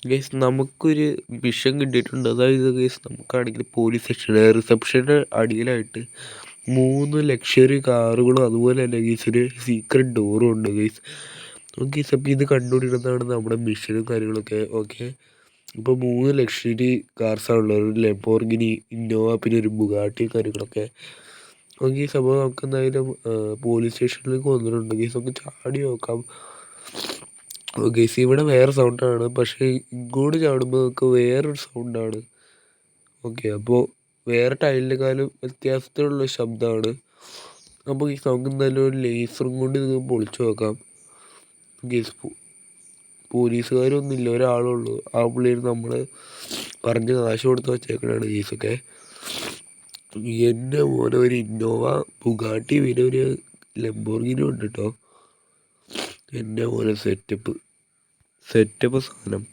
Guys നമുക്കൊരു mission കിട്ടിയിട്ടുണ്ട്. അതായത് ഗൈസ് നമുക്കാണെങ്കിൽ പോലീസ് റിസപ്ഷൻ്റെ അടിയിലായിട്ട് 3 ലക്ഷറി കാറുകളും അതുപോലെ തന്നെ ഗൈസ് ഒരു സീക്രട്ട് ഡോറും ഉണ്ട് ഗൈസ്. ഗൈസ് അപ്പോൾ ഇത് കണ്ടുപിടിക്കുന്നതാണ് നമ്മുടെ മിഷനും കാര്യങ്ങളൊക്കെ. ഓക്കെ, ഇപ്പോൾ 3 ലക്ഷറി കാർസാണുള്ളത്. ഒരു ലെംബോർഗിനി, ഇന്നോവ, പിന്നെ ഒരു ബുഗാട്ടി കാര്യങ്ങളൊക്കെ. ഓക്കെ, സംഭവം നമുക്ക് എന്തായാലും പോലീസ് സ്റ്റേഷനിലേക്ക് വന്നിട്ടുണ്ട് ഗൈസ്. നമുക്ക് ചാടി നോക്കാം. ഗൈസ് ഇവിടെ വേറെ സൗണ്ടാണ്, പക്ഷേ ഇങ്ങോട്ട് ചാടുമ്പോൾ നമുക്ക് വേറൊരു സൗണ്ടാണ്. ഓക്കെ, അപ്പോൾ വേറെ ടൈലിനെക്കാളും വ്യത്യാസത്തിലുള്ള ശബ്ദമാണ്. അപ്പോൾ ഈ നമുക്ക് എന്തായാലും ഒരു ലേസറും കൊണ്ട് ഇത് പൊളിച്ചു നോക്കാം. ഗൈസ് പോലീസുകാരൊന്നുമില്ല, ഒരാളുള്ളൂ. ആ പുള്ളിയിൽ നമ്മൾ പറഞ്ഞ് കാശ് കൊടുത്ത് വച്ചേക്കണാണ് ഗൈസൊക്കെ. എൻ്റെ മോനെ ഒരു ഇന്നോവ, ബുഗാട്ടി, പിന്നെ ഒരു ലംബോർഗിനി ഉണ്ട് കേട്ടോ. എൻ്റെ മോനെ സെറ്റപ്പ് സാധനം.